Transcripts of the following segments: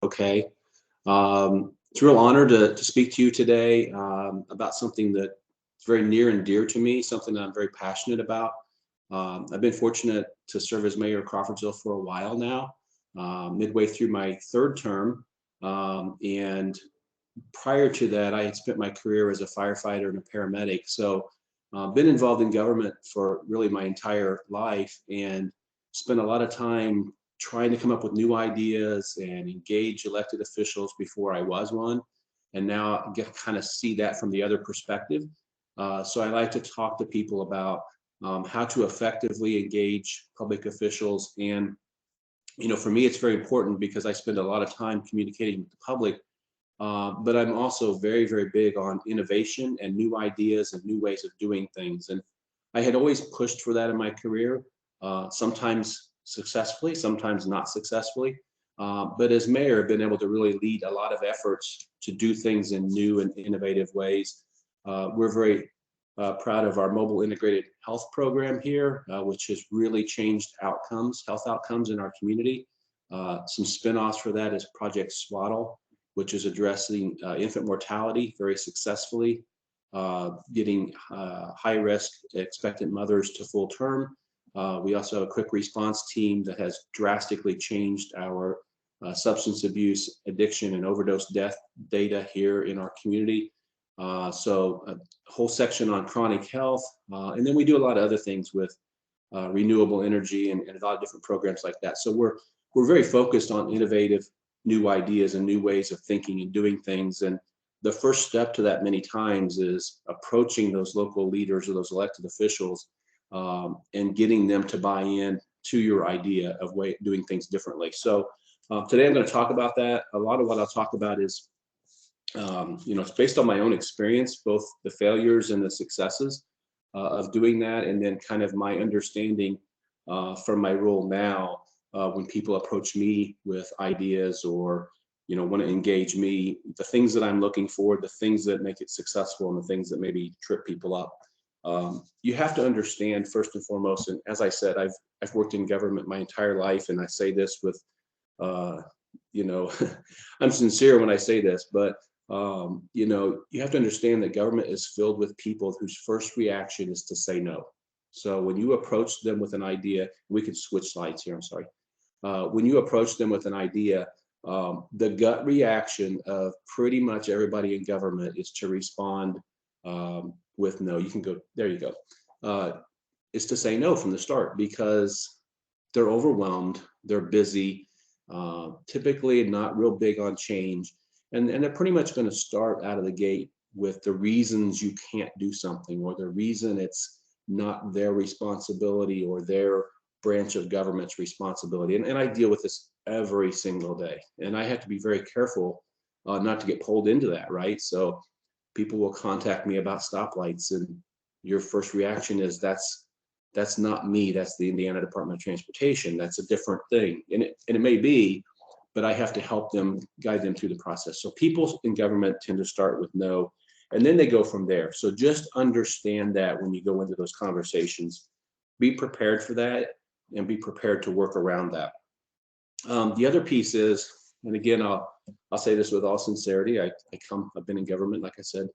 Okay. It's a real honor to speak to you today about something that's very near and dear to me, something that I'm very passionate about. I've been fortunate to serve as mayor of Crawfordsville for a while now, midway through my third term. And prior to that, I had spent my career as a firefighter and a paramedic. So, been involved in government for really my entire life and spent a lot of time trying to come up with new ideas and engage elected officials before I was one. And now I get kind of see that from the other perspective. So I like to talk to people about how to effectively engage public officials. And, for me, it's very important because I spend a lot of time communicating with the public, but I'm also very, very big on innovation and new ideas and new ways of doing things. And I had always pushed for that in my career, sometimes successfully, sometimes not successfully. But as mayor, I've been able to really lead a lot of efforts to do things in new and innovative ways. We're very proud of our mobile integrated health program here, which has really changed health outcomes in our community. Some spinoffs for that is Project Swaddle, which is addressing infant mortality very successfully, getting high risk expectant mothers to full term. We also have a quick response team that has drastically changed our substance abuse, addiction, and overdose death data here in our community. So a whole section on chronic health. And then we do a lot of other things with renewable energy and a lot of different programs like that. So we're very focused on innovative new ideas and new ways of thinking and doing things. And the first step to that many times is approaching those local leaders or those elected officials and getting them to buy in to your idea of doing things differently. So today I'm going to talk about that. A lot of what I'll talk about is, it's based on my own experience, both the failures and the successes of doing that, and then kind of my understanding from my role now when people approach me with ideas or want to engage me, the things that I'm looking for, the things that make it successful, and the things that maybe trip people up. You have to understand first and foremost, and as I said, I've worked in government my entire life, and I say this with, I'm sincere when I say this, but you have to understand that government is filled with people whose first reaction is to say no. So when you approach them with an idea, we could switch slides here. I'm sorry. When you approach them with an idea, the gut reaction of pretty much everybody in government is to respond with no. You can go, there you go. Is to say no from the start because they're overwhelmed, they're busy, typically not real big on change. And they're pretty much going to start out of the gate with the reasons you can't do something or the reason it's not their responsibility or their branch of government's responsibility. And I deal with this every single day. And I have to be very careful not to get pulled into that, right? So people will contact me about stoplights, and your first reaction is that's not me. That's the Indiana Department of Transportation. That's a different thing. And it may be, but I have to help them, guide them through the process. So people in government tend to start with no, and then they go from there. So just understand that when you go into those conversations, be prepared for that and be prepared to work around that. The other piece is, and again, I'll say this with all sincerity, I've been in government, like I said,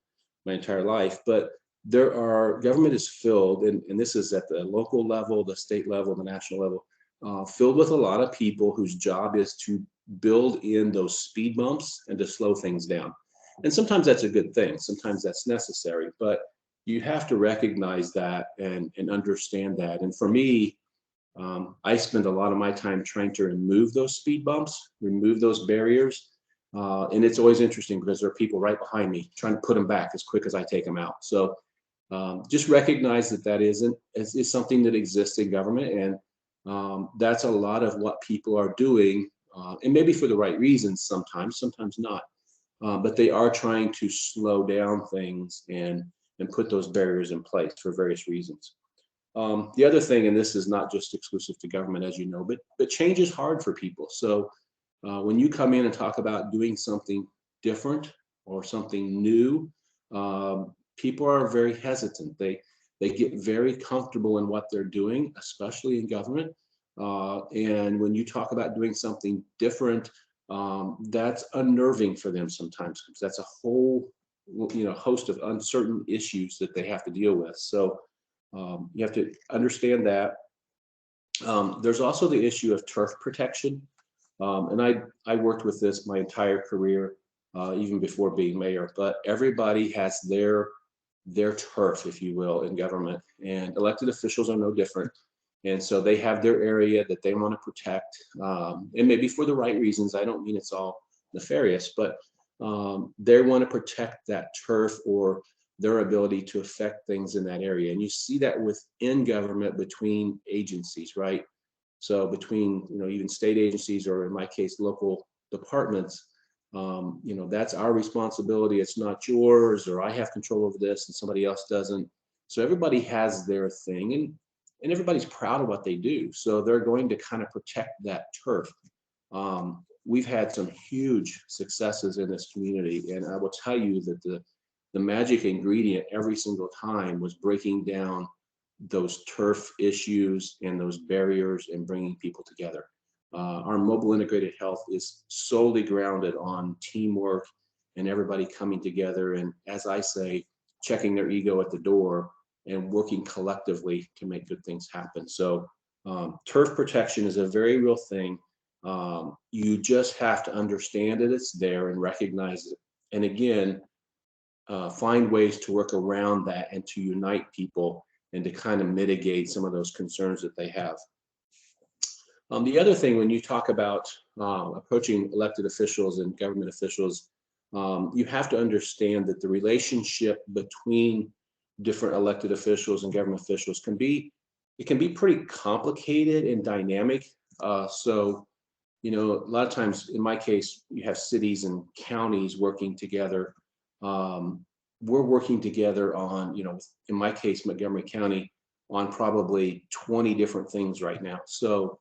my entire life, but government is filled, and this is at the local level, the state level, the national level, filled with a lot of people whose job is to build in those speed bumps and to slow things down. And sometimes that's a good thing. Sometimes that's necessary, but you have to recognize that and understand that. And for me, I spend a lot of my time trying to remove those speed bumps, remove those barriers. And it's always interesting because there are people right behind me trying to put them back as quick as I take them out. So just recognize that is something that exists in government. And that's a lot of what people are doing, and maybe for the right reasons sometimes not. But they are trying to slow down things and put those barriers in place for various reasons. The other thing, and this is not just exclusive to government, as you know, but change is hard for people. So when you come in and talk about doing something different or something new, people are very hesitant. They get very comfortable in what they're doing, especially in government. And when you talk about doing something different, that's unnerving for them sometimes because that's a whole host of uncertain issues that they have to deal with. So you have to understand that. There's also the issue of turf protection. And I worked with this my entire career, even before being mayor, but everybody has their turf, if you will, in government, and elected officials are no different. And so they have their area that they want to protect, and maybe for the right reasons. I don't mean it's all nefarious, but they want to protect that turf or their ability to affect things in that area. And you see that within government between agencies, right? So between, even state agencies, or in my case, local departments, that's our responsibility. It's not yours, or I have control over this and somebody else doesn't. So everybody has their thing, and everybody's proud of what they do. So they're going to kind of protect that turf. We've had some huge successes in this community, and I will tell you that the magic ingredient every single time was breaking down those turf issues and those barriers and bringing people together. Our mobile integrated health is solely grounded on teamwork and everybody coming together. And as I say, checking their ego at the door and working collectively to make good things happen. So turf protection is a very real thing. You just have to understand that it's there and recognize it. And again, find ways to work around that and to unite people and to kind of mitigate some of those concerns that they have. The other thing, when you talk about approaching elected officials and government officials, you have to understand that the relationship between different elected officials and government officials can be pretty complicated and dynamic. So, a lot of times, in my case, you have cities and counties working together. We're working together on, in my case, Montgomery County, on probably 20 different things right now. So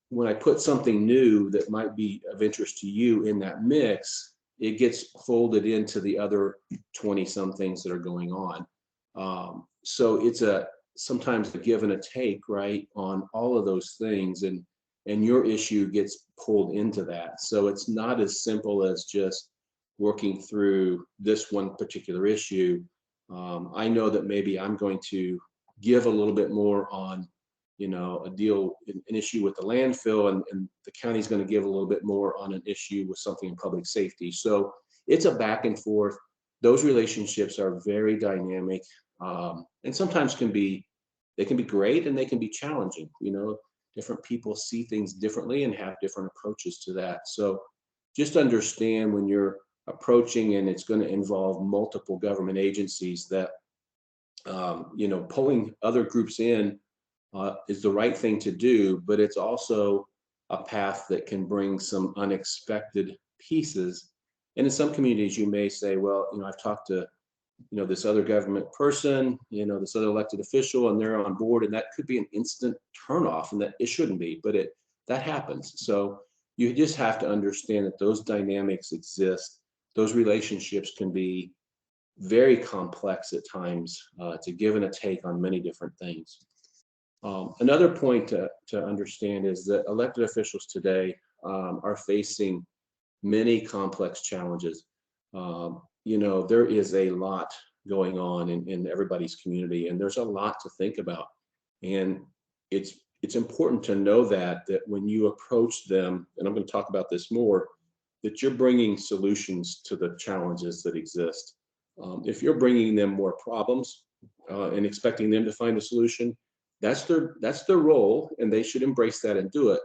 when I put something new that might be of interest to you in that mix, it gets folded into the other 20 some things that are going on. So it's sometimes a give and a take, right, on all of those things, and your issue gets pulled into that. So it's not as simple as just working through this one particular issue. I know that maybe I'm going to give a little bit more on, an issue with the landfill, and the county's going to give a little bit more on an issue with something in public safety. So it's a back and forth. Those relationships are very dynamic, and sometimes they can be great and they can be challenging. Different people see things differently and have different approaches to that. So just understand when you're approaching and it's going to involve multiple government agencies that pulling other groups in is the right thing to do, but it's also a path that can bring some unexpected pieces. And in some communities, you may say, well, I've talked to, this other government person, this other elected official, and they're on board, and that could be an instant turnoff, and that it shouldn't be, but that happens. So you just have to understand that those dynamics exist. Those relationships can be very complex at times. It's a give and a take on many different things. Another point to understand is that elected officials today are facing many complex challenges. There is a lot going on in everybody's community, and there's a lot to think about. And it's important to know that when you approach them, and I'm going to talk about this more, that you're bringing solutions to the challenges that exist. If you're bringing them more problems and expecting them to find a solution, that's their role, and they should embrace that and do it.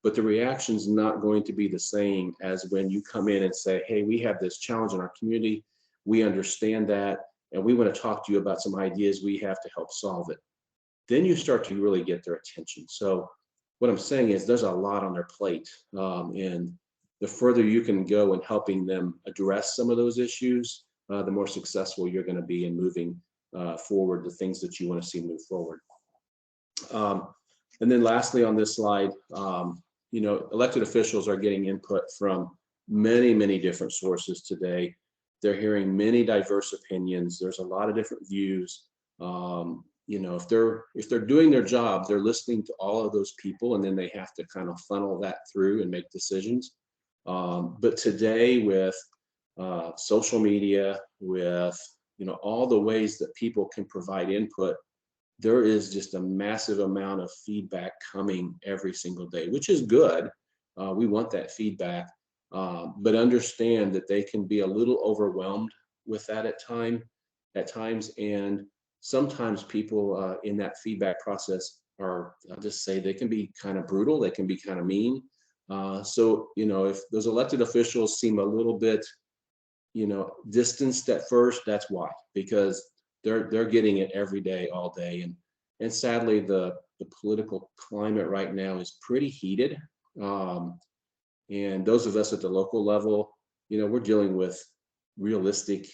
But the reaction's not going to be the same as when you come in and say, hey, we have this challenge in our community. We understand that, and we want to talk to you about some ideas we have to help solve it. Then you start to really get their attention. So what I'm saying is there's a lot on their plate. And the further you can go in helping them address some of those issues, the more successful you're going to be in moving forward the things that you want to see move forward. And then lastly on this slide, elected officials are getting input from many, many different sources today. They're hearing many diverse opinions. There's a lot of different views. If they're doing their job, they're listening to all of those people, and then they have to kind of funnel that through and make decisions. But today with social media, with all the ways that people can provide input, there is just a massive amount of feedback coming every single day, which is good. We want that feedback, but understand that they can be a little overwhelmed with that at times, and sometimes people in that feedback process are, I'll just say, they can be kind of brutal, they can be kind of mean. So if those elected officials seem a little bit distanced at first, that's why, because they're getting it every day, all day, and sadly, the political climate right now is pretty heated. Um, and those of us at the local level, we're dealing with realistic,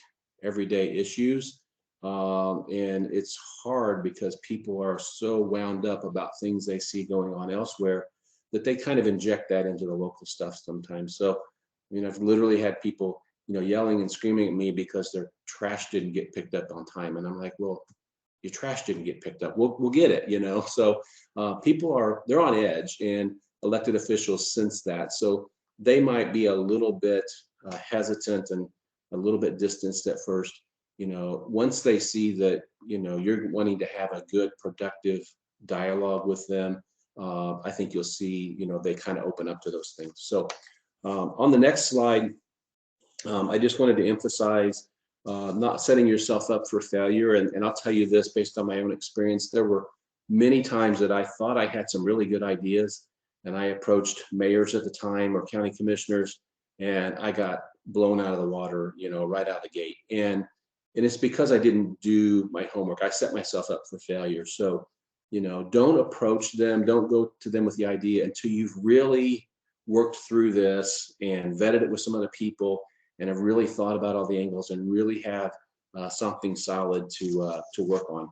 everyday issues, and it's hard because people are so wound up about things they see going on elsewhere that they kind of inject that into the local stuff sometimes. So, I've literally had people yelling and screaming at me because their trash didn't get picked up on time. And I'm like, well, your trash didn't get picked up. We'll get it. So people they're on edge, and elected officials sense that. So they might be a little bit hesitant and a little bit distanced at first. Once they see that, you're wanting to have a good, productive dialogue with them, I think you'll see, they kind of open up to those things. So on the next slide, I just wanted to emphasize not setting yourself up for failure. And I'll tell you this based on my own experience. There were many times that I thought I had some really good ideas, and I approached mayors at the time or county commissioners, and I got blown out of the water, right out of the gate. And it's because I didn't do my homework. I set myself up for failure. So, don't approach them, don't go to them with the idea until you've really worked through this and vetted it with some other people and have really thought about all the angles and really have something solid to work on.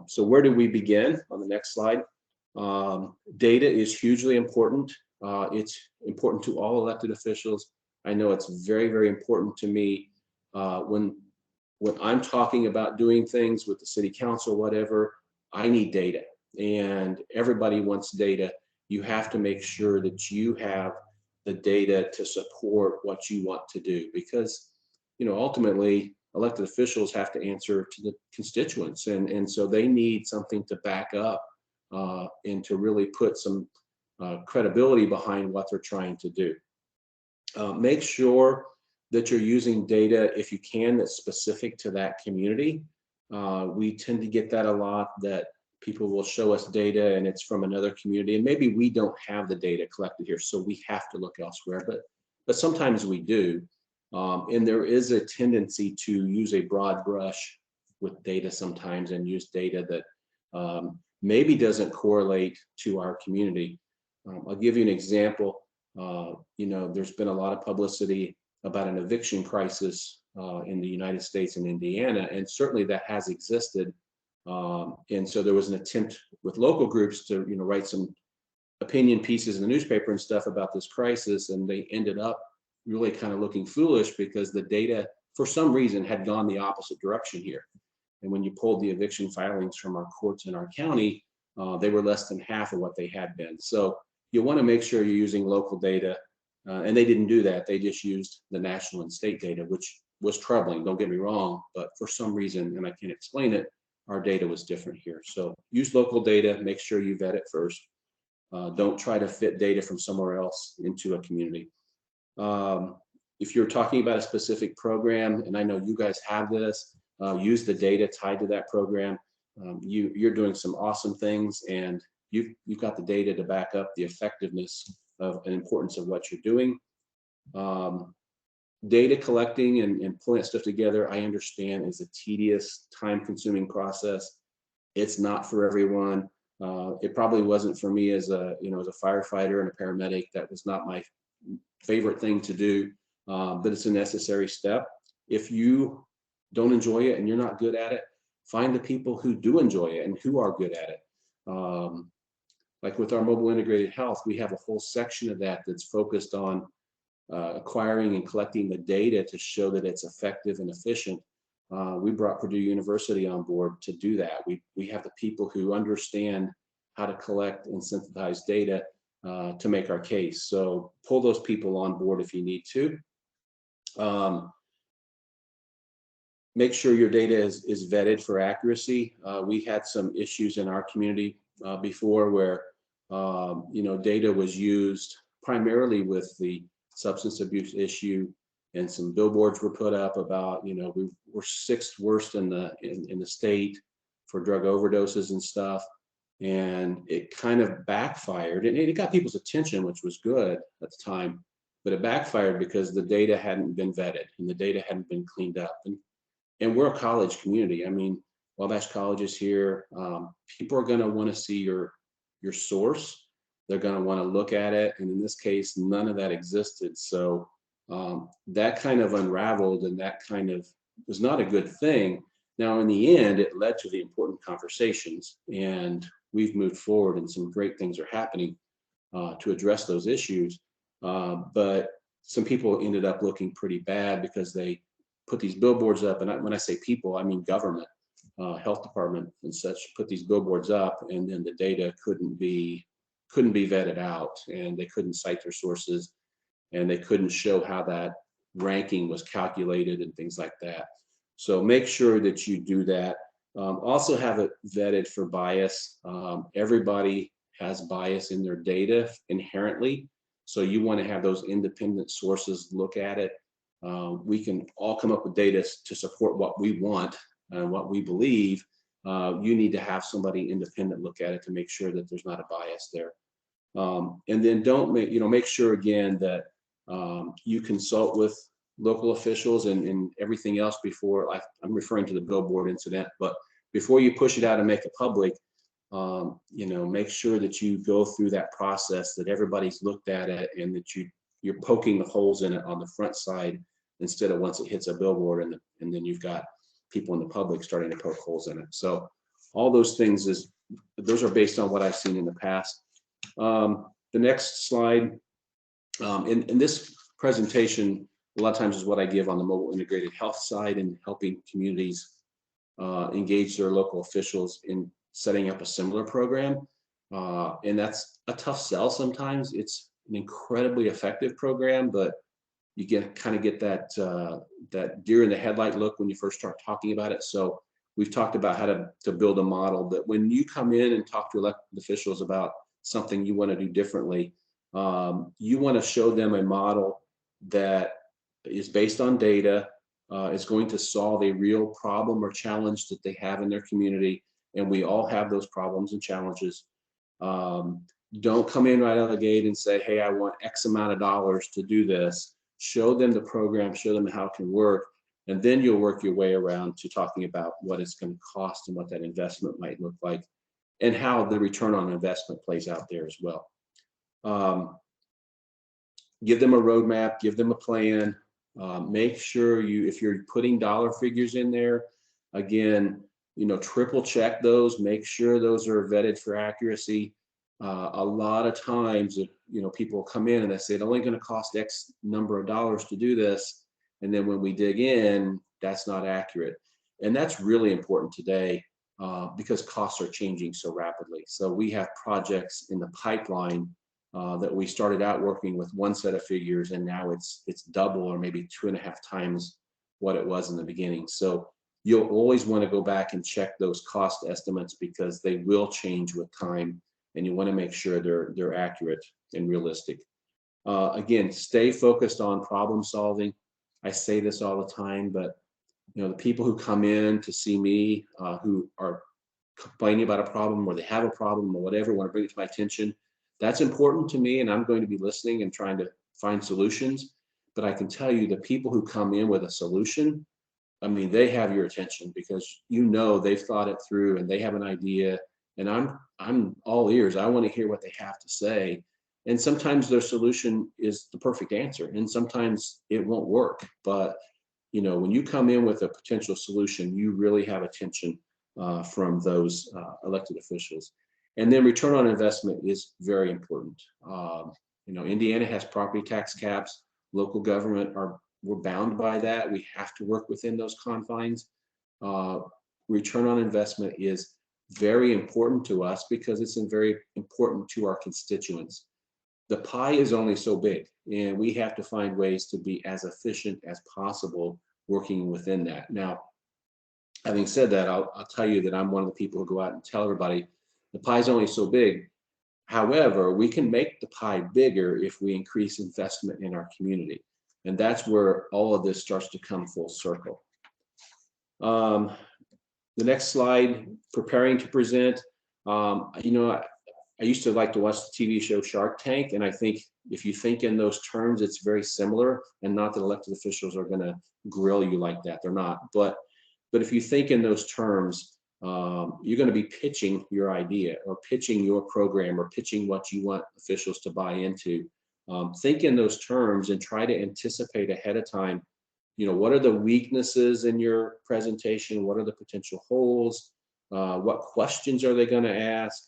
So where do we begin? On the next slide. Data is hugely important. It's important to all elected officials. I know it's very, very important to me when I'm talking about doing things with the city council, whatever. I need data, and everybody wants data. You have to make sure that you have the data to support what you want to do, because ultimately elected officials have to answer to the constituents, and so they need something to back up and to really put some credibility behind what they're trying to do. Make sure that you're using data, if you can, that's specific to that community. We tend to get that a lot, that people will show us data and it's from another community, and maybe we don't have the data collected here, so we have to look elsewhere, but sometimes we do. And there is a tendency to use a broad brush with data sometimes, and use data that maybe doesn't correlate to our community. I'll give you an example. There's been a lot of publicity about an eviction crisis in the United States and Indiana, and certainly that has existed. And so there was an attempt with local groups to write some opinion pieces in the newspaper and stuff about this crisis, and they ended up really kind of looking foolish because the data, for some reason, had gone the opposite direction here. And when you pulled the eviction filings from our courts in our county, they were less than half of what they had been. So you want to make sure you're using local data, and they didn't do that. They just used the national and state data, which was troubling, don't get me wrong, but for some reason, and I can't explain it, our data was different here. So use local data, make sure you vet it first. Don't try to fit data from somewhere else into a community. If you're talking about a specific program, and I know you guys have this, use the data tied to that program. You're doing some awesome things, and you've got the data to back up the effectiveness of and importance of what you're doing. Data collecting and pulling that stuff together, I understand, is a tedious, time-consuming process. It's not for everyone. It probably wasn't for me as a firefighter and a paramedic. That was not my favorite thing to do, but it's a necessary step. If you don't enjoy it and you're not good at it, find the people who do enjoy it and who are good at it. Like with our mobile integrated health, we have a whole section of that that's focused on acquiring and collecting the data to show that it's effective and efficient. We brought Purdue University on board to do that. We have the people who understand how to collect and synthesize data, to make our case. So pull those people on board if you need to. Make sure your data is vetted for accuracy. We had some issues in our community before where data was used primarily with the substance abuse issue, and some billboards were put up about, we're sixth worst in the state for drug overdoses and stuff. And it kind of backfired, and it got people's attention, which was good at the time, but it backfired because the data hadn't been vetted and the data hadn't been cleaned up. And we're a college community. I mean, Wabash College is here. People are going to want to see your source. They're going to want to look at it. And in this case, none of that existed. So that kind of unraveled, and that kind of was not a good thing. Now, in the end, it led to the important conversations, and we've moved forward, and some great things are happening to address those issues. But some people ended up looking pretty bad because they put these billboards up. And when I say people, I mean government, health department and such, put these billboards up, and then the data couldn't be vetted out, and they couldn't cite their sources, and they couldn't show how that ranking was calculated and things like that. So make sure that you do that. Also have it vetted for bias. Everybody has bias in their data inherently. So you want to have those independent sources look at it. We can all come up with data to support what we want and what we believe. You need to have somebody independent look at it to make sure that there's not a bias there. And then make sure again that you consult with local officials and everything else before. I'm referring to the billboard incident, but before you push it out and make it public, make sure that you go through that process, that everybody's looked at it, and that you're poking the holes in it on the front side instead of once it hits a billboard and then you've got people in the public starting to poke holes in it. So all those things those are based on what I've seen in the past. The next slide, in this presentation, a lot of times is what I give on the mobile integrated health side and helping communities engage their local officials in setting up a similar program. And that's a tough sell sometimes. It's an incredibly effective program, but you get that deer in the headlight look when you first start talking about it. So we've talked about how to build a model that when you come in and talk to elected officials about something you want to do differently, you want to show them a model that is based on data, is going to solve a real problem or challenge that they have in their community. And we all have those problems and challenges. Don't come in right out of the gate and say, hey, I want X amount of dollars to do this. Show them the program, show them how it can work, and then you'll work your way around to talking about what it's going to cost and what that investment might look like, and how the return on investment plays out there as well. Give them a roadmap, give them a plan. Make sure if you're putting dollar figures in there, again, triple check those, make sure those are vetted for accuracy. A lot of times, people come in and they say it's only going to cost X number of dollars to do this, and then when we dig in, that's not accurate. And that's really important today because costs are changing so rapidly. So we have projects in the pipeline that we started out working with one set of figures, and now it's double or maybe 2.5 times what it was in the beginning. So you'll always want to go back and check those cost estimates because they will change with time, and you want to make sure they're accurate and realistic. Again, stay focused on problem solving. I say this all the time, but the people who come in to see me who are complaining about a problem, or they have a problem or whatever, want to bring it to my attention, that's important to me, and I'm going to be listening and trying to find solutions. But I can tell you the people who come in with a solution, I mean, they have your attention because they've thought it through and they have an idea, and I'm all ears. I want to hear what they have to say. And sometimes their solution is the perfect answer, and sometimes it won't work. But when you come in with a potential solution, you really have attention from those elected officials. And then return on investment is very important. Indiana has property tax caps. Local government we're bound by that. We have to work within those confines. Return on investment is very important to us because it's very important to our constituents. the pie is only so big, and we have to find ways to be as efficient as possible working within that. Now, having said that, I'll tell you that I'm one of the people who go out and tell everybody the pie is only so big. However, we can make the pie bigger if we increase investment in our community. And that's where all of this starts to come full circle. The next slide, preparing to present. I used to like to watch the TV show Shark Tank, and I think if you think in those terms, it's very similar, and not that elected officials are going to grill you like that. They're not. But if you think in those terms, you're going to be pitching your idea or pitching your program or pitching what you want officials to buy into. Think in those terms and try to anticipate ahead of time. What are the weaknesses in your presentation? What are the potential holes? What questions are they going to ask?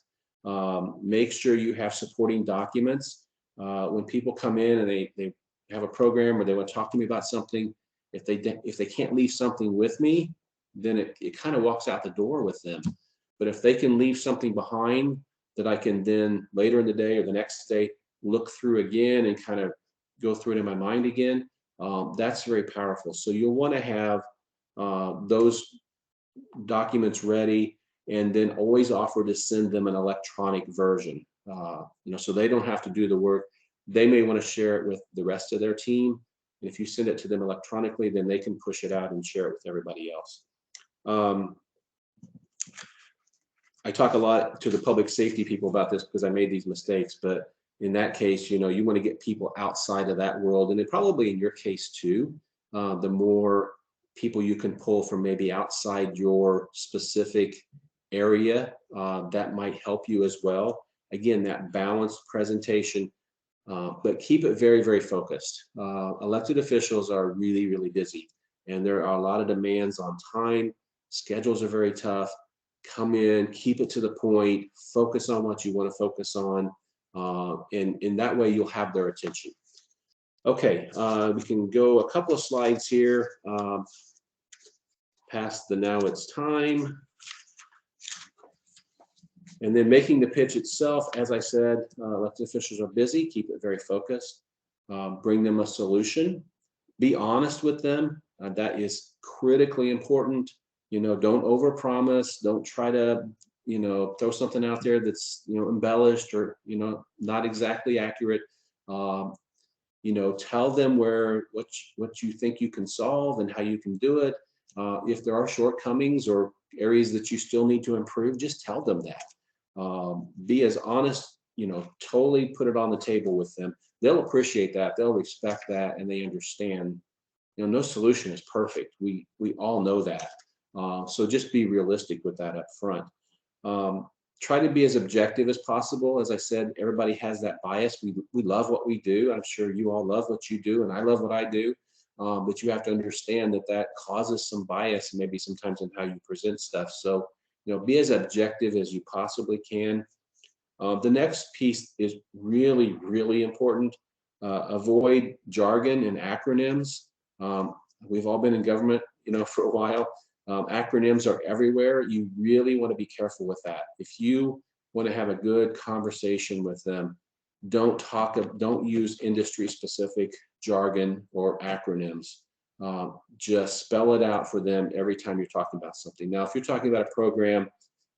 Make sure you have supporting documents. When people come in and they have a program or they want to talk to me about something, if they can't leave something with me, then it kind of walks out the door with them. But if they can leave something behind that I can then later in the day or the next day look through again and kind of go through it in my mind again, that's very powerful. So you'll want to have those documents ready, and then always offer to send them an electronic version, so they don't have to do the work. They may want to share it with the rest of their team. And if you send it to them electronically, then they can push it out and share it with everybody else. I talk a lot to the public safety people about this because I made these mistakes, but in that case, you want to get people outside of that world, and it probably in your case too, the more people you can pull from maybe outside your specific area, that might help you as well. Again, that balanced presentation, but keep it very, very focused. Elected officials are really, really busy, and there are a lot of demands on time. Schedules are very tough. Come in, keep it to the point, focus on what you want to focus on, and in that way you'll have their attention. Okay, we can go a couple of slides here past the now it's time. And then making the pitch itself, as I said, elected officials are busy, keep it very focused, bring them a solution, be honest with them. That is critically important. Don't overpromise, don't try to, throw something out there that's, embellished or, not exactly accurate. Tell them what you think you can solve and how you can do it. If there are shortcomings or areas that you still need to improve, just tell them that. Be as honest, totally put it on the table with them. They'll appreciate that. They'll respect that, and they understand. No solution is perfect. We all know that. So just be realistic with that up front. Try to be as objective as possible. As I said, everybody has that bias. We love what we do. I'm sure you all love what you do, and I love what I do. But you have to understand that causes some bias, maybe sometimes in how you present stuff. So, be as objective as you possibly can. The next piece is really, really important. Avoid jargon and acronyms. We've all been in government, for a while. Acronyms are everywhere. You really want to be careful with that. If you want to have a good conversation with them, don't use industry-specific jargon or acronyms. Just spell it out for them every time you're talking about something. Now, if you're talking about a program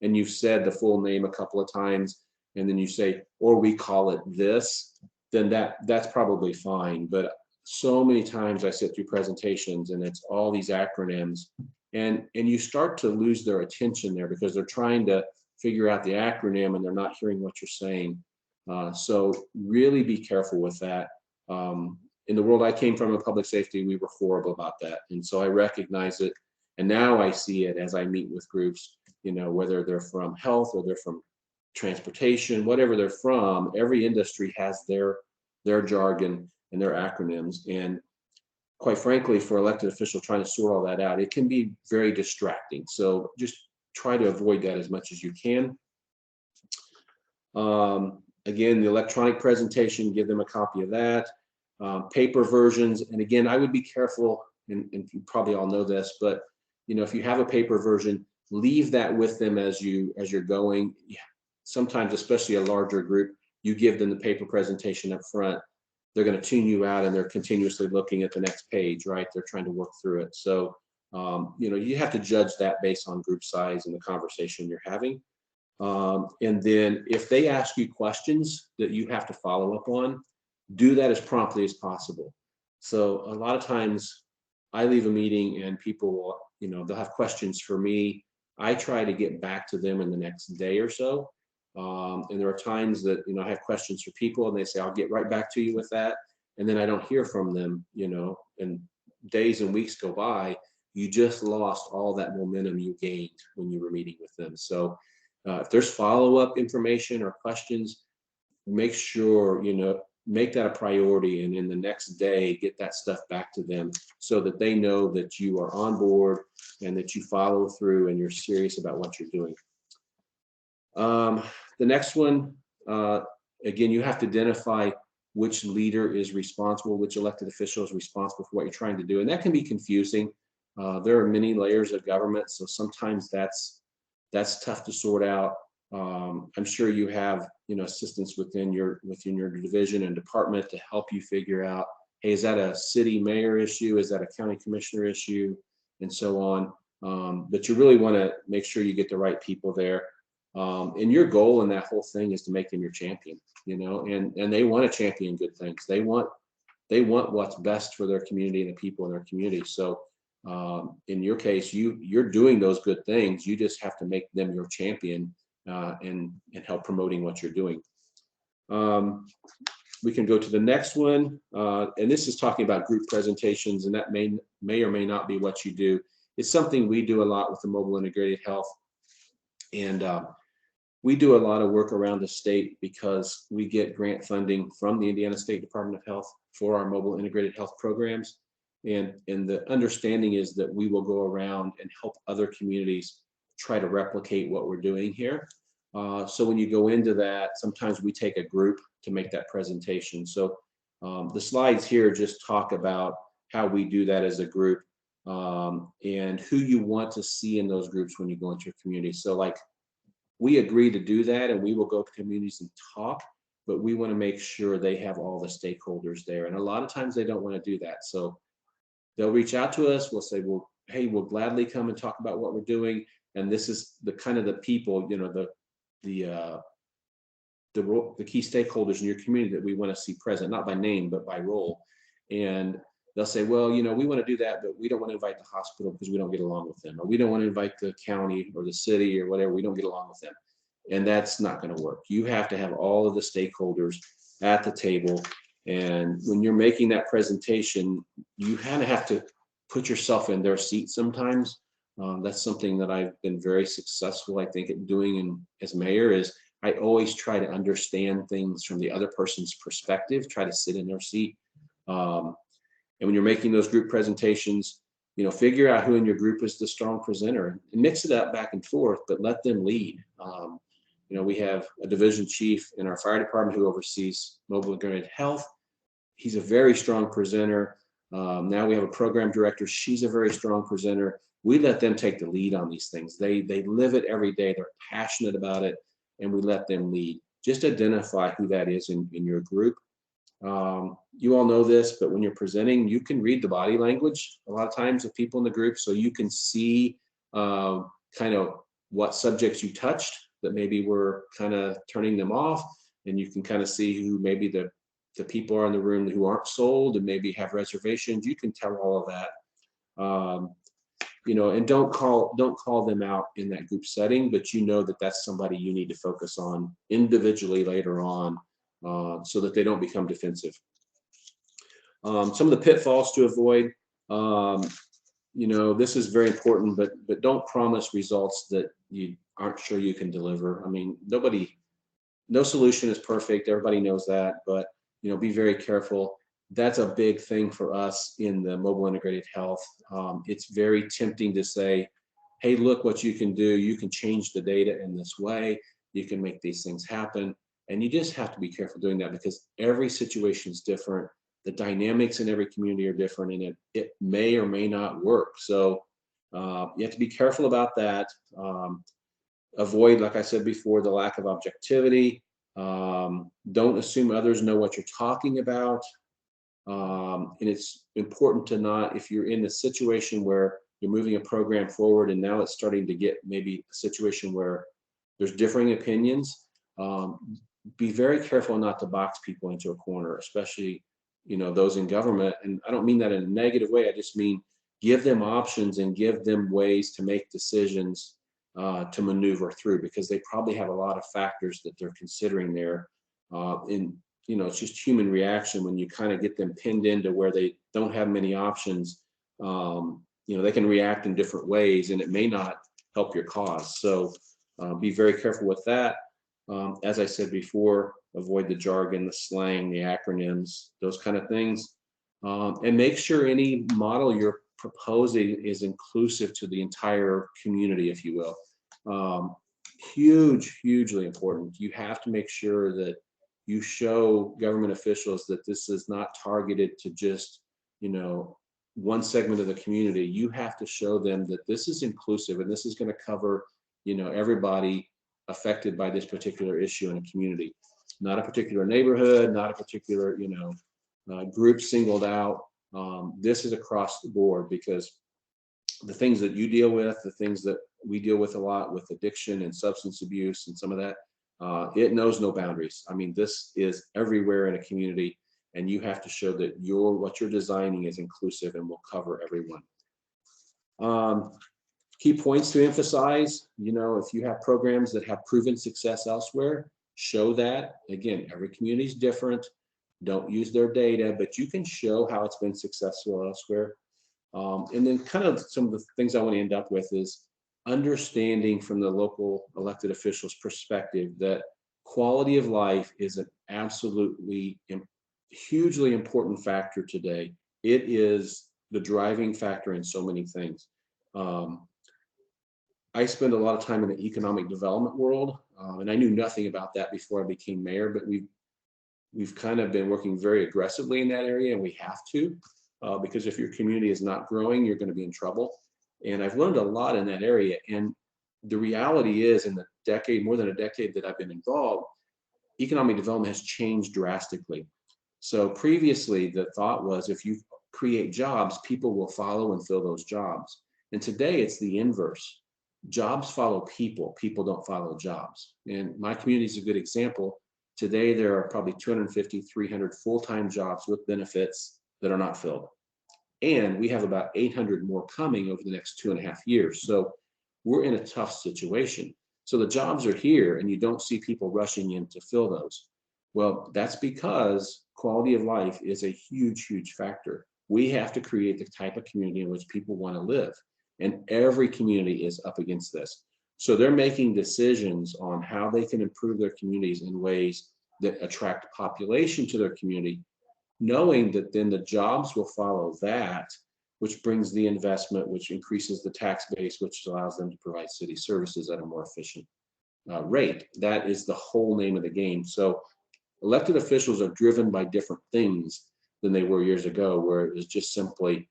and you've said the full name a couple of times, and then you say, or we call it this, then that's probably fine. But so many times I sit through presentations and it's all these acronyms, and you start to lose their attention there because they're trying to figure out the acronym and they're not hearing what you're saying. So really be careful with that. In the world I came from in public safety, we were horrible about that. And so I recognize it. And now I see it as I meet with groups, whether they're from health or they're from transportation, whatever they're from, every industry has their jargon and their acronyms. And quite frankly, for elected officials trying to sort all that out, it can be very distracting. So just try to avoid that as much as you can. Again, the electronic presentation, give them a copy of that. Paper versions, and again, I would be careful, and you probably all know this, but if you have a paper version, leave that with them as you're going. Sometimes, especially a larger group, you give them the paper presentation up front, they're going to tune you out and they're continuously looking at the next page, right? They're trying to work through it. So, you have to judge that based on group size and the conversation you're having. And then if they ask you questions that you have to follow up on, do that as promptly as possible. So a lot of times I leave a meeting and people will, they'll have questions for me. I try to get back to them in the next day or so. And there are times that, I have questions for people and they say, I'll get right back to you with that. And then I don't hear from them, and days and weeks go by. You just lost all that momentum you gained when you were meeting with them. So if there's follow-up information or questions, make sure, make that a priority, and in the next day, get that stuff back to them so that they know that you are on board and that you follow through and you're serious about what you're doing. The next one, again, you have to identify which leader is responsible, which elected official is responsible for what you're trying to do. And that can be confusing. There are many layers of government, so sometimes that's tough to sort out. I'm sure you have, assistants within your division and department to help you figure out, hey, is that a city mayor issue? Is that a county commissioner issue? And so on. But you really want to make sure you get the right people there. And your goal in that whole thing is to make them your champion, and they want to champion good things. They want what's best for their community and the people in their community. So in your case, you're doing those good things. You just have to make them your champion and help promoting what you're doing. We can go to the next one, and this is talking about group presentations, and that may or may not be what you do. It's something we do a lot with the Mobile Integrated Health, and we do a lot of work around the state because we get grant funding from the Indiana State Department of Health for our Mobile Integrated Health programs. And the understanding is that we will go around and help other communities try to replicate what we're doing here. So when you go into that, sometimes we take a group to make that presentation. So the slides here just talk about how we do that as a group, and who you want to see in those groups when you go into your community. So like, we agree to do that, and we will go to communities and talk, but we want to make sure they have all the stakeholders there. And a lot of times they don't want to do that. So they'll reach out to us. We'll say, well, hey, we'll gladly come and talk about what we're doing. And this is the kind of the people, the key stakeholders in your community that we want to see present, not by name, but by role. And they'll say, well, we want to do that, but we don't want to invite the hospital because we don't get along with them, or we don't want to invite the county or the city or whatever. We don't get along with them. And that's not going to work. You have to have all of the stakeholders at the table. And when you're making that presentation, you kind of have to put yourself in their seat sometimes. That's something that I've been very successful, I think, at doing as mayor, is I always try to understand things from the other person's perspective, try to sit in their seat. And when you're making those group presentations, figure out who in your group is the strong presenter and mix it up back and forth, but let them lead. We have a division chief in our fire department who oversees Mobile Integrated Health. He's a very strong presenter. Now we have a program director. She's a very strong presenter. We let them take the lead on these things. They live it every day. They're passionate about it, and we let them lead. Just identify who that is in your group. You all know this, but when you're presenting, you can read the body language a lot of times of people in the group, so you can see kind of what subjects you touched that maybe were kind of turning them off, and you can kind of see who maybe the people are in the room who aren't sold and maybe have reservations. You can tell all of that, and don't call them out in that group setting, but that that's somebody you need to focus on individually later on, so that they don't become defensive. Some of the pitfalls to avoid, this is very important, but don't promise results that you aren't sure you can deliver. I mean, no solution is perfect. Everybody knows that, but be very careful. That's a big thing for us in the Mobile Integrated Health. It's very tempting to say, hey, look what you can do. You can change the data in this way. You can make these things happen. And you just have to be careful doing that, because every situation is different. The dynamics in every community are different, and it may or may not work. So you have to be careful about that. Avoid, like I said before, the lack of objectivity. Don't assume others know what you're talking about. And it's important to not, if you're in a situation where you're moving a program forward and now it's starting to get maybe a situation where there's differing opinions, be very careful not to box people into a corner, especially, those in government. And I don't mean that in a negative way. I just mean give them options and give them ways to make decisions, to maneuver through, because they probably have a lot of factors that they're considering there. In it's just human reaction when you kind of get them pinned into where they don't have many options. They can react in different ways, and it may not help your cause. So be very careful with that. As I said before, avoid the jargon, the slang, the acronyms, those kind of things. And make sure any model you're proposing is inclusive to the entire community, if you will. Hugely important. You have to make sure that you show government officials that this is not targeted to just, one segment of the community. You have to show them that this is inclusive and this is going to cover, everybody affected by this particular issue in a community, not a particular neighborhood, not a particular, group singled out. This is across the board, because the things that you deal with, the things that we deal with a lot with addiction and substance abuse and some of that, it knows no boundaries. I mean, this is everywhere in a community, and you have to show that what you're designing is inclusive and will cover everyone. Key points to emphasize, if you have programs that have proven success elsewhere, show that. Again, every community is different. Don't use their data, but you can show how it's been successful elsewhere. And then kind of some of the things I want to end up with is understanding from the local elected officials' perspective that quality of life is an absolutely hugely important factor today. It is the driving factor in so many things. I spend a lot of time in the economic development world, and I knew nothing about that before I became mayor, but we've kind of been working very aggressively in that area, and we have to, because if your community is not growing, you're going to be in trouble. And I've learned a lot in that area. And the reality is, in the more than a decade that I've been involved, economic development has changed drastically. So previously, the thought was if you create jobs, people will follow and fill those jobs. And today it's the inverse. Jobs follow people. People don't follow jobs. And my community is a good example. Today, there are probably 250, 300 full-time jobs with benefits that are not filled. And we have about 800 more coming over the next 2.5 years. So we're in a tough situation. So the jobs are here and you don't see people rushing in to fill those. Well, that's because quality of life is a huge factor. We have to create the type of community in which people want to live. And every community is up against this. So they're making decisions on how they can improve their communities in ways that attract population to their community, knowing that then the jobs will follow that, which brings the investment, which increases the tax base, which allows them to provide city services at a more efficient rate. That is the whole name of the game. So elected officials are driven by different things than they were years ago, where it was just simply,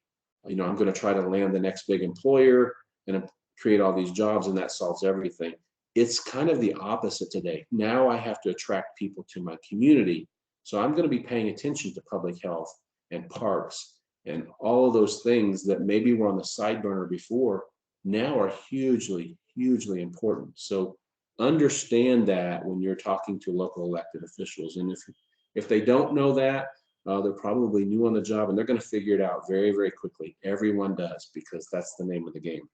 I'm going to try to land the next big employer and create all these jobs, and that solves everything. It's kind of the opposite today. Now I have to attract people to my community. So I'm going to be paying attention to public health and parks and all of those things that maybe were on the side burner before, now are hugely important. So understand that when you're talking to local elected officials. And if they don't know that, they're probably new on the job, and they're going to figure it out very quickly. Everyone does, because that's the name of the game.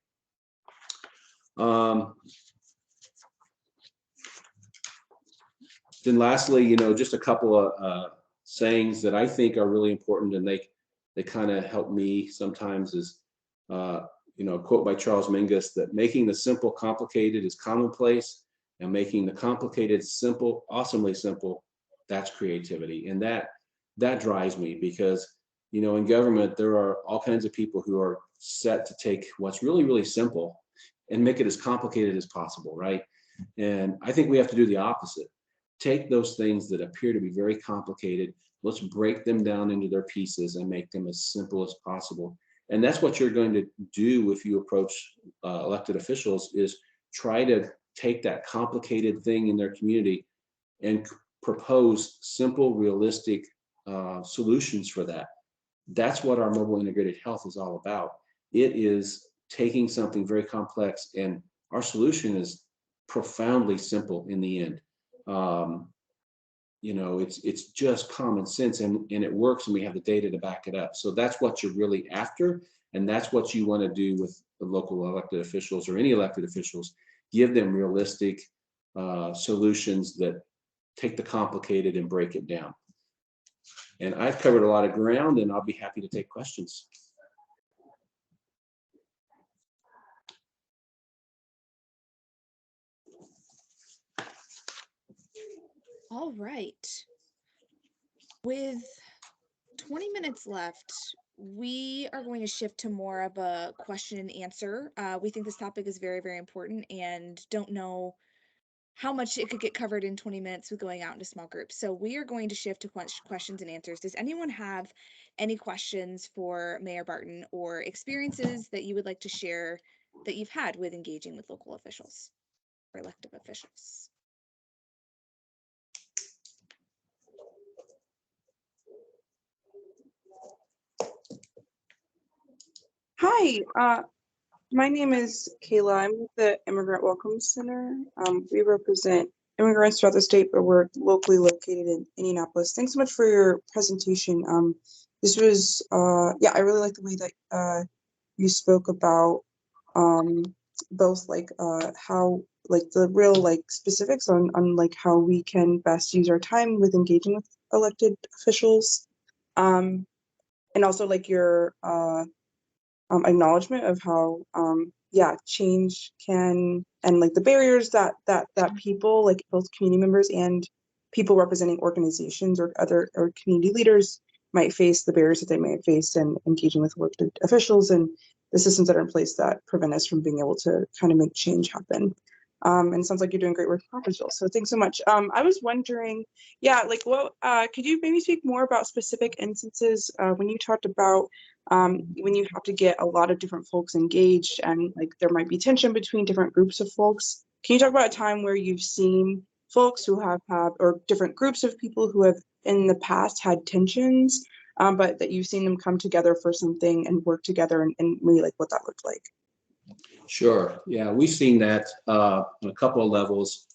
Then lastly, just a couple of sayings that I think are really important, and they kind of help me sometimes, is a quote by Charles Mingus, that making the simple complicated is commonplace, and making the complicated simple, awesomely simple, that's creativity. And that drives me, because in government there are all kinds of people who are set to take what's really simple and make it as complicated as possible, right? And I think we have to do the opposite. Take those things that appear to be very complicated, let's break them down into their pieces and make them as simple as possible. And that's what you're going to do if you approach elected officials, is try to take that complicated thing in their community and propose simple, realistic solutions for that. That's what our mobile integrated health is all about. It is taking something very complex, and our solution is profoundly simple in the end. Um, it's just common sense, and it works, and we have the data to back it up. So that's what you're really after, and that's what you want to do with the local elected officials or any elected officials. Give them realistic solutions that take the complicated and break it down. And I've covered a lot of ground, and I'll be happy to take questions. All right. With 20 minutes left, we are going to shift to more of a question and answer. We think this topic is very, very important and don't know how much it could get covered in 20 minutes with going out into small groups. So we are going to shift to questions and answers. Does anyone have any questions for Mayor Barton or experiences that you would like to share that you've had with engaging with local officials or elected officials? Hi, my name is Kayla. I'm with the Immigrant Welcome Center. We represent immigrants throughout the state, but we're locally located in Indianapolis. Thanks so much for your presentation. This was, I really like the way that you spoke about both how the real specifics on how we can best use our time with engaging with elected officials, and also your acknowledgement of how change can, and the barriers that people both community members and people representing organizations or other or community leaders might face, the barriers that they may face in engaging with elected officials, and the systems that are in place that prevent us from being able to kind of make change happen. And it sounds like you're doing great work in Crawfordsville. So thanks so much. I was wondering, what could you maybe speak more about specific instances when you talked about when you have to get a lot of different folks engaged and there might be tension between different groups of folks. Can you talk about a time where you've seen folks who have or different groups of people who have in the past had tensions, but that you've seen them come together for something and work together, and maybe what that looked like? Sure. Yeah, we've seen that on a couple of levels,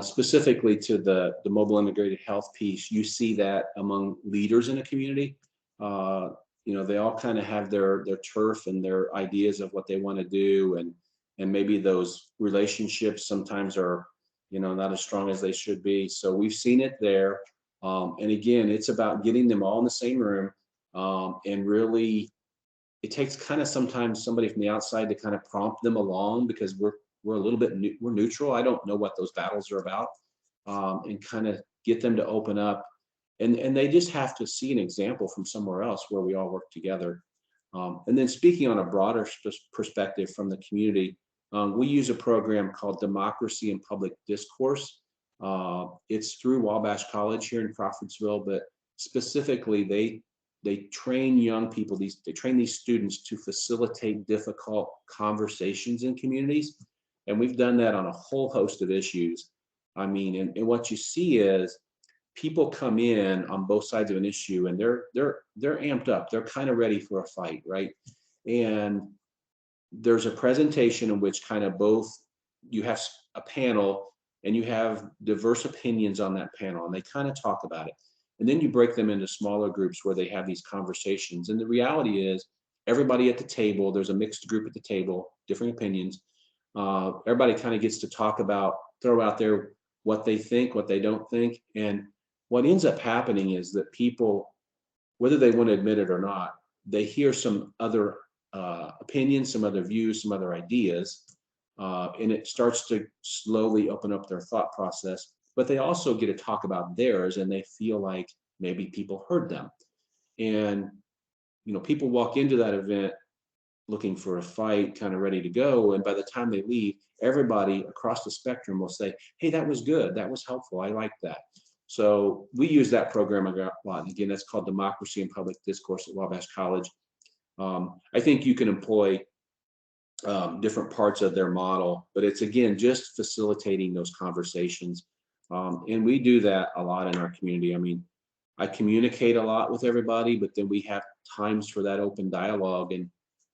specifically to the mobile integrated health piece. You see that among leaders in a community. They all kind of have their turf and their ideas of what they want to do, and maybe those relationships sometimes are not as strong as they should be. So we've seen it there, and again, it's about getting them all in the same room, and really, it takes kind of sometimes somebody from the outside to kind of prompt them along, because we're a little bit we're neutral. I don't know what those battles are about, and kind of get them to open up. And they just have to see an example from somewhere else where we all work together. And then speaking on a broader perspective from the community, we use a program called Democracy and Public Discourse. It's through Wabash College here in Crawfordsville, but specifically they train young people, they train these students to facilitate difficult conversations in communities. And we've done that on a whole host of issues. I mean, and what you see is people come in on both sides of an issue, and they're amped up. They're kind of ready for a fight, right? And there's a presentation in which kind of both, you have a panel and you have diverse opinions on that panel, and they kind of talk about it. And then you break them into smaller groups where they have these conversations. And the reality is, everybody at the table, there's a mixed group at the table, different opinions. Everybody kind of gets to talk about, throw out there what they think, what they don't think. And what ends up happening is that people, whether they want to admit it or not, they hear some other opinions, some other views, some other ideas, and it starts to slowly open up their thought process. But they also get to talk about theirs, and they feel like maybe people heard them. And people walk into that event looking for a fight, kind of ready to go, and by the time they leave, everybody across the spectrum will say, "Hey, that was good. That was helpful. I like that." So we use that program a lot. And again, that's called Democracy and Public Discourse at Wabash College. I think you can employ different parts of their model, but it's again just facilitating those conversations. And we do that a lot in our community. I mean, I communicate a lot with everybody, but then we have times for that open dialogue. And,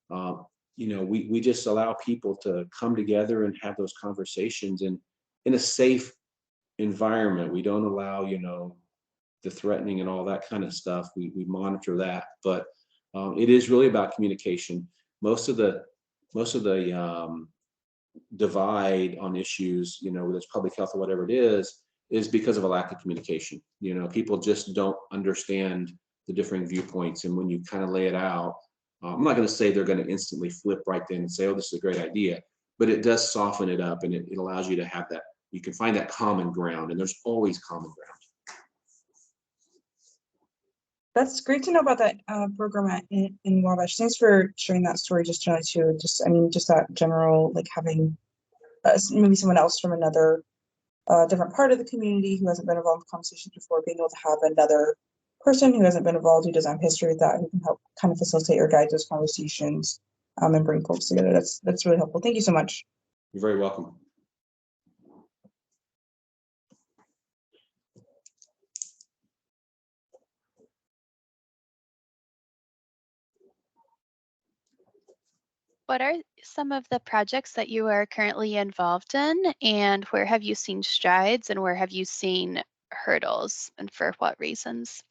uh, we just allow people to come together and have those conversations and in a safe environment. We don't allow, the threatening and all that kind of stuff. We monitor that, but it is really about communication. Most of the divide on issues, whether it's public health or whatever it is because of a lack of communication. People just don't understand the differing viewpoints, and when you kind of lay it out, I'm not going to say they're going to instantly flip right then and say, "Oh, this is a great idea," but it does soften it up, and it allows you to have that. You can find that common ground, and there's always common ground. That's great to know about that program in Wabash. Thanks for sharing that story. Just generally too, just that general, like having maybe someone else from another different part of the community who hasn't been involved in conversations before, being able to have another person who hasn't been involved, who doesn't have history with that, who can help kind of facilitate or guide those conversations and bring folks together. That's really helpful. Thank you so much. You're very welcome. What are some of the projects that you are currently involved in, and where have you seen strides and where have you seen hurdles, and for what reasons?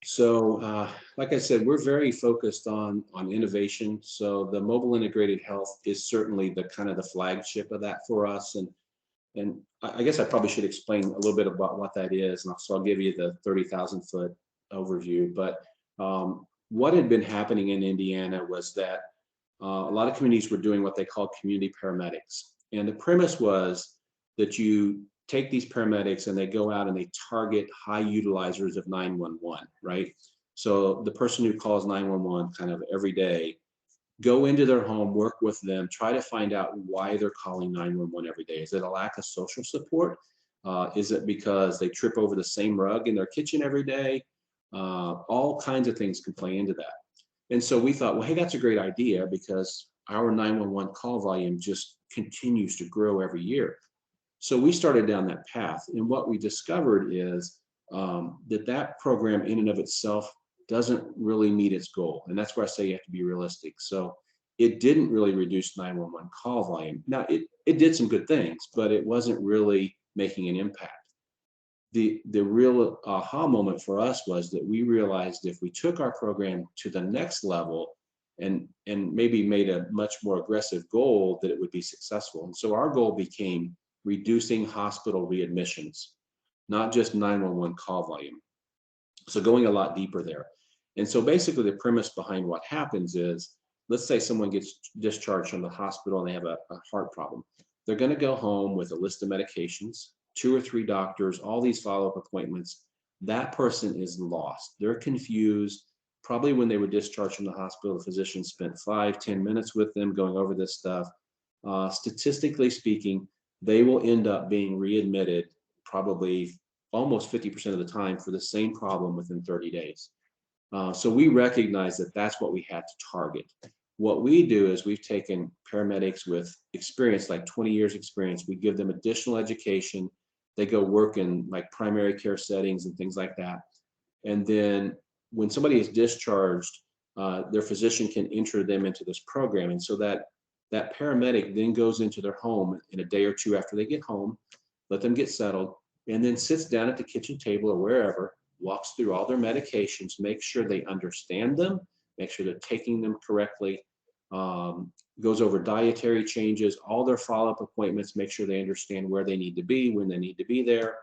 So, like I said, we're very focused on innovation. So the mobile integrated health is certainly the kind of the flagship of that for us. And I guess I probably should explain a little bit about what that is. And so I'll give you the 30,000-foot overview. But what had been happening in Indiana was that a lot of communities were doing what they call community paramedics. And the premise was that you take these paramedics and they go out and they target high utilizers of 911, right? So the person who calls 911 kind of every day, go into their home, work with them, try to find out why they're calling 911 every day. Is it a lack of social support? Is it because they trip over the same rug in their kitchen every day? All kinds of things can play into that. And so we thought, well, hey, that's a great idea because our 911 call volume just continues to grow every year. So we started down that path. And what we discovered is that program in and of itself doesn't really meet its goal. And that's where I say you have to be realistic. So it didn't really reduce 911 call volume. Now, it did some good things, but it wasn't really making an impact. The real aha moment for us was that we realized if we took our program to the next level and maybe made a much more aggressive goal, that it would be successful. And so our goal became reducing hospital readmissions, not just 911 call volume. So going a lot deeper there. And so basically the premise behind what happens is, let's say someone gets discharged from the hospital and they have a heart problem. They're going to go home with a list of medications, 2 or 3 doctors, all these follow-up appointments. That person is lost. They're confused. Probably when they were discharged from the hospital, the physician spent 5-10 minutes with them going over this stuff. Statistically speaking, they will end up being readmitted probably almost 50% of the time for the same problem within 30 days. So we recognize that that's what we had to target. What we do is we've taken paramedics with experience, like 20 years experience. We give them additional education. They go work in like primary care settings and things like that. And then when somebody is discharged, their physician can enter them into this program. And so that paramedic then goes into their home in a day or two after they get home, let them get settled, and then sits down at the kitchen table or wherever, walks through all their medications, makes sure they understand them, make sure they're taking them correctly, goes over dietary changes, all their follow-up appointments, make sure they understand where they need to be, when they need to be there.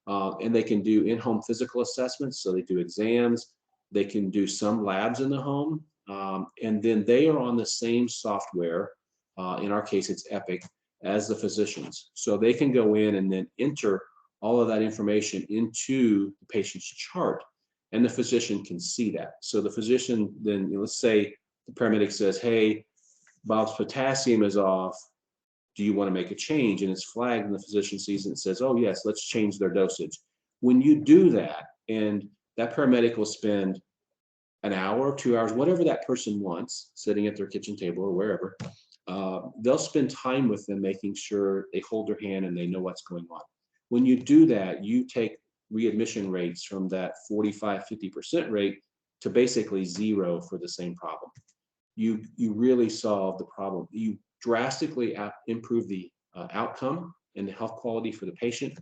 And they can do in-home physical assessments, so they do exams. They can do some labs in the home. And then they are on the same software, in our case it's Epic, as the physicians. So they can go in and then enter all of that information into the patient's chart, and the physician can see that. So the physician then, let's say the paramedic says, hey, Bob's potassium is off. Do you want to make a change? And it's flagged, and the physician sees it and says, oh yes, let's change their dosage. When you do that, and that paramedic will spend an hour, 2 hours, whatever that person wants, sitting at their kitchen table or wherever, they'll spend time with them, making sure they hold their hand and they know what's going on. when you do that, you take readmission rates from that 45–50% rate to basically zero for the same problem. You really solve the problem. You drastically improve the outcome and the health quality for the patient,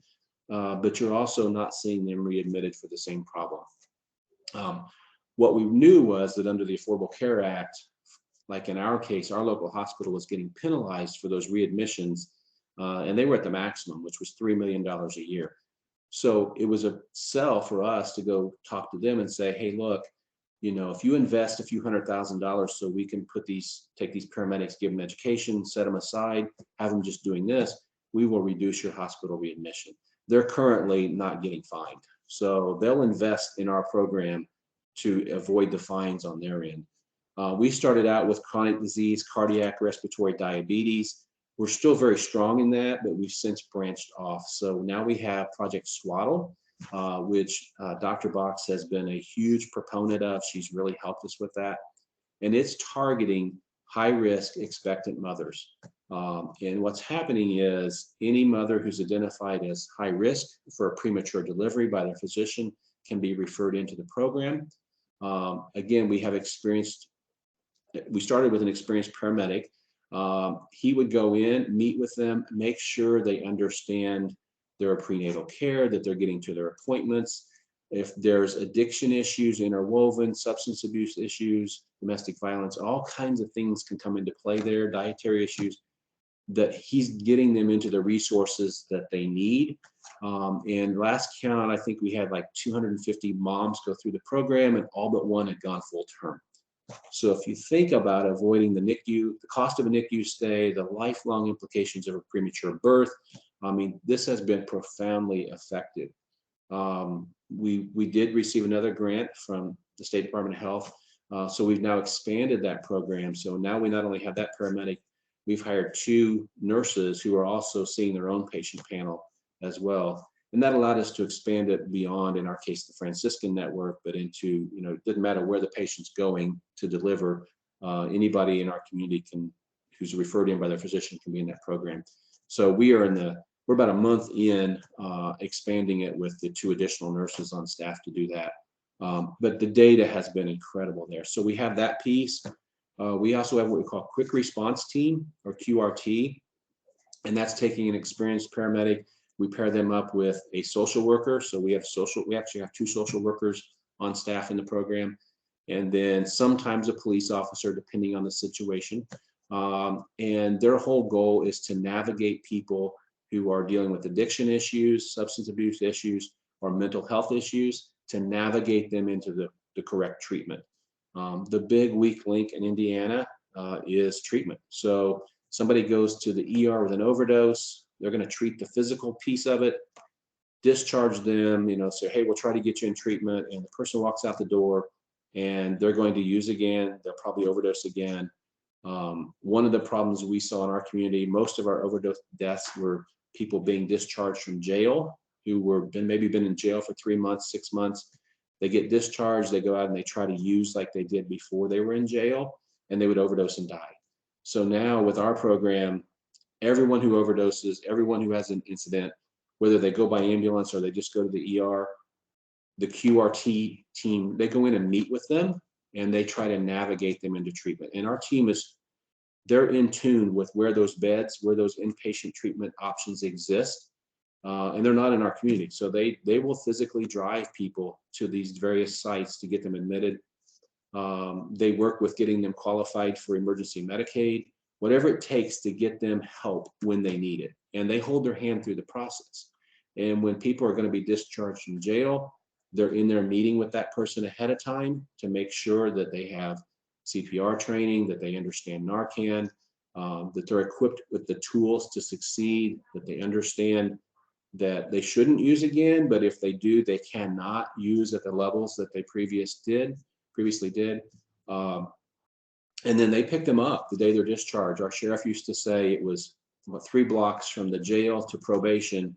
but you're also not seeing them readmitted for the same problem. What we knew was that under the Affordable Care Act, like in our case, our local hospital was getting penalized for those readmissions, and they were at the maximum, which was $3 million a year. So it was a sell for us to go talk to them and say, hey, look, if you invest a few $100,000 so we can take these paramedics, give them education, set them aside, have them just doing this, we will reduce your hospital readmission. They're currently not getting fined. So they'll invest in our program to avoid the fines on their end. We started out with chronic disease, cardiac, respiratory, diabetes. We're still very strong in that, but we've since branched off. So now we have Project Swaddle, which Dr. Box has been a huge proponent of. She's really helped us with that. And it's targeting high-risk expectant mothers. And what's happening is any mother who's identified as high risk for a premature delivery by their physician can be referred into the program. Again, we started with an experienced paramedic. He would go in, meet with them, make sure they understand their prenatal care, that they're getting to their appointments. If there's addiction issues interwoven, substance abuse issues, domestic violence, all kinds of things can come into play there, dietary issues, that he's getting them into the resources that they need. And last count, I think we had like 250 moms go through the program, and all but one had gone full term. So if you think about avoiding the NICU, the cost of a NICU stay, the lifelong implications of a premature birth, I mean, this has been profoundly effective. We did receive another grant from the State Department of Health. So we've now expanded that program. So now we not only have that paramedic, we've hired 2 nurses who are also seeing their own patient panel as well. And that allowed us to expand it beyond, in our case, the Franciscan network, but into, it doesn't matter where the patient's going to deliver, anybody in our community who's referred in by their physician can be in that program. So we're about a month in, expanding it with the 2 additional nurses on staff to do that. But the data has been incredible there. So we have that piece. We also have what we call Quick Response Team, or QRT, and that's taking an experienced paramedic. We pair them up with a social worker. So we actually have 2 social workers on staff in the program, and then sometimes a police officer, depending on the situation. And their whole goal is to navigate people who are dealing with addiction issues, substance abuse issues, or mental health issues, to navigate them into the correct treatment. The big weak link in Indiana is treatment. So somebody goes to the ER with an overdose, they're going to treat the physical piece of it, discharge them, say, hey, we'll try to get you in treatment, and the person walks out the door and they're going to use again, they'll probably overdose again. One of the problems we saw in our community, most of our overdose deaths were people being discharged from jail who were maybe been in jail for 3 months, 6 months. They get discharged, they go out and they try to use like they did before they were in jail, and they would overdose and die. So now with our program, everyone who overdoses, everyone who has an incident, whether they go by ambulance or they just go to the ER, the QRT team, they go in and meet with them, and they try to navigate them into treatment. And our team they're in tune with where those beds, where those inpatient treatment options exist. And they're not in our community. So they will physically drive people to these various sites to get them admitted. They work with getting them qualified for emergency Medicaid, whatever it takes to get them help when they need it. And they hold their hand through the process. And when people are going to be discharged from jail, they're in there meeting with that person ahead of time to make sure that they have CPR training, that they understand Narcan, that they're equipped with the tools to succeed, that they understand that they shouldn't use again, but if they do, they cannot use at the levels that they previously did. And then they pick them up the day they're discharged. Our sheriff used to say it was 3 blocks from the jail to probation,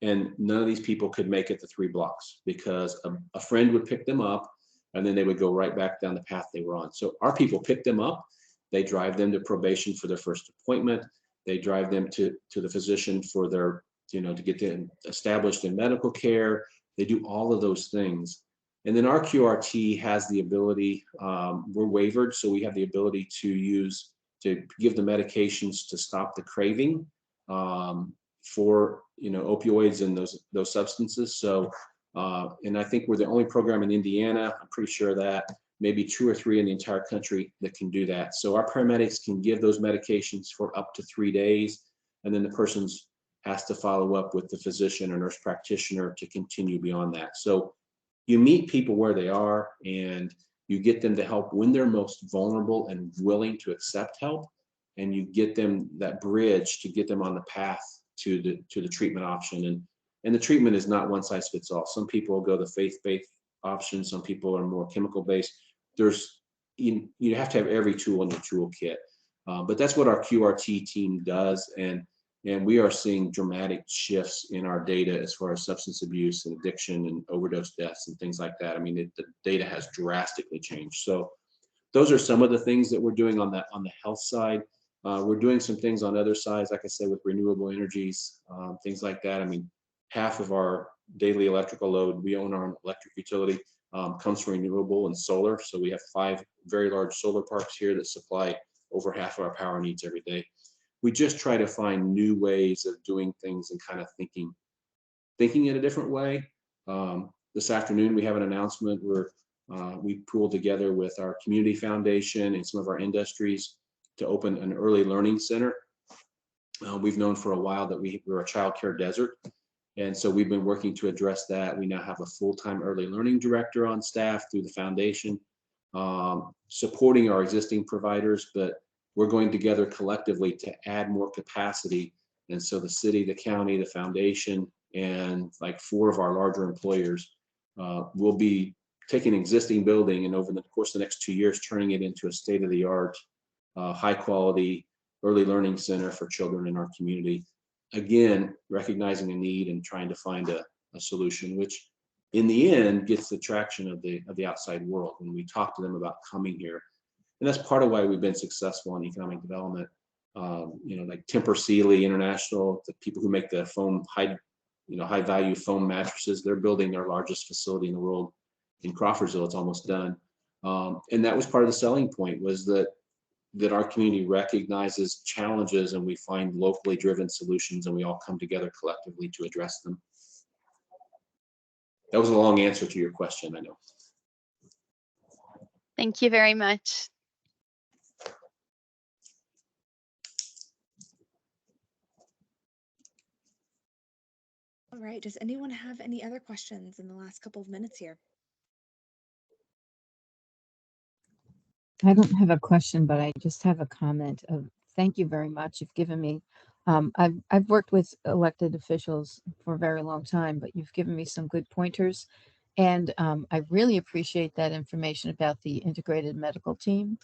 and none of these people could make it the 3 blocks because a friend would pick them up, and then they would go right back down the path they were on. So our people pick them up, they drive them to probation for their first appointment, they drive them to the physician for their to get them established in medical care. They do all of those things. And then our QRT has the ability, we're waivered, so we have the ability to give the medications to stop the craving for opioids and those substances. So, and I think we're the only program in Indiana, I'm pretty sure that, maybe 2 or 3 in the entire country that can do that. So our paramedics can give those medications for up to 3 days, and then the person's has to follow up with the physician or nurse practitioner to continue beyond that. So you meet people where they are, and you get them to help when they're most vulnerable and willing to accept help, and you get them that bridge to get them on the path to the treatment option. And the treatment is not one size fits all. Some people go the faith-based option, some people are more chemical based. You have to have every tool in your toolkit, but that's what our QRT team does, and we are seeing dramatic shifts in our data as far as substance abuse and addiction and overdose deaths and things like that. I mean, the data has drastically changed. So those are some of the things that we're doing on the health side. We're doing some things on other sides, like I said, with renewable energies, things like that. I mean, half of our daily electrical load, we own our own electric utility, comes from renewable and solar. So we have 5 very large solar parks here that supply over half of our power needs every day. We just try to find new ways of doing things and kind of thinking in a different way. This afternoon, we have an announcement where we pooled together with our community foundation and some of our industries to open an early learning center. We've known for a while that we're a child care desert. And so we've been working to address that. We now have a full-time early learning director on staff through the foundation, supporting our existing providers, but we're going together collectively to add more capacity. And so the city, the county, the foundation, and like 4 of our larger employers will be taking an existing building and over the course of the next 2 years, turning it into a state-of-the-art, high-quality early learning center for children in our community. Again, recognizing a need and trying to find a solution, which in the end gets the traction of the outside world when we talk to them about coming here. And that's part of why we've been successful in economic development. Like Temper Sealy International, the people who make the foam high value foam mattresses, they're building their largest facility in the world in Crawfordsville. It's almost done. And that was part of the selling point, was that our community recognizes challenges and we find locally driven solutions, and we all come together collectively to address them. That was a long answer to your question, I know. Thank you very much. All right, does anyone have any other questions in the last couple of minutes here? I don't have a question, but I just have a comment of thank you very much. You've given me, I've worked with elected officials for a very long time, but you've given me some good pointers. And I really appreciate that information about the integrated medical team.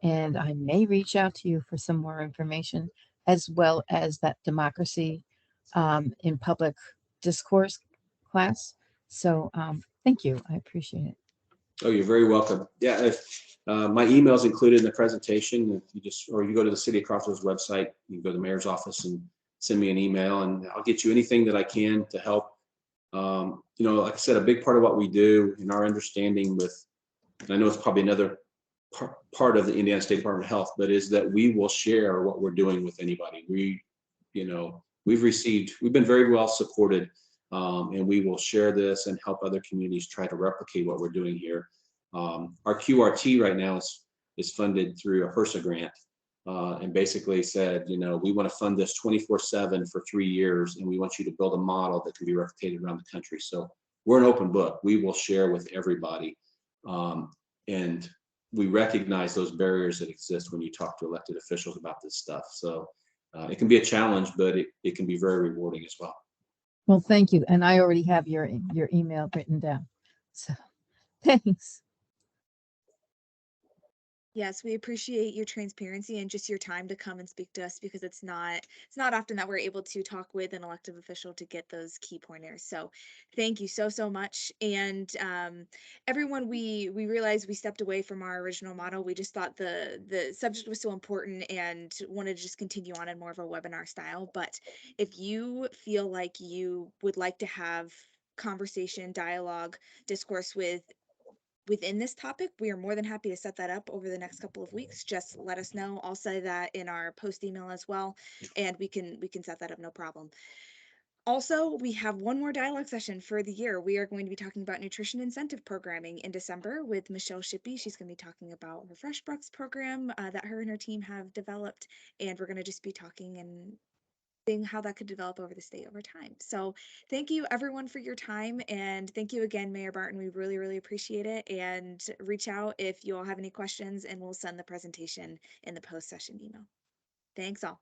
And I may reach out to you for some more information, as well as that democracy in public discourse class. So thank you. I appreciate it. Oh, you're very welcome. Yeah, my email is included in the presentation. You go to the City of Crawfordsville's website, you can go to the mayor's office and send me an email, and I'll get you anything that I can to help. Like I said, a big part of what we do in our understanding and I know it's probably another part of the Indiana State Department of Health, but is that we will share what we're doing with anybody. We've been very well supported, and we will share this and help other communities try to replicate what we're doing here. Our QRT right now is funded through a HRSA grant, and basically said, we want to fund this 24/7 for 3 years, and we want you to build a model that can be replicated around the country. So we're an open book. We will share with everybody, and we recognize those barriers that exist when you talk to elected officials about this stuff. So it can be a challenge, but it can be very rewarding as well. Well, thank you. And I already have your email written down. So thanks. Yes, we appreciate your transparency and just your time to come and speak to us because it's not often that we're able to talk with an elected official to get those key pointers. So thank you so much. And everyone, we realized we stepped away from our original model. We just thought the subject was so important and wanted to just continue on in more of a webinar style. But if you feel like you would like to have conversation, dialogue, discourse within this topic, we are more than happy to set that up over the next couple of weeks. Just let us know. I'll say that in our post email as well, and we can set that up, no problem. Also, we have one more dialogue session for the year. We are going to be talking about nutrition incentive programming in December with Michelle Shippey. She's going to be talking about her Fresh Bucks program that her and her team have developed, and we're going to just be talking and seeing how that could develop over the state over time. So thank you everyone for your time, and thank you again, Mayor Barton. We really appreciate it, and reach out if you all have any questions and we'll send the presentation in the post session email. Thanks all.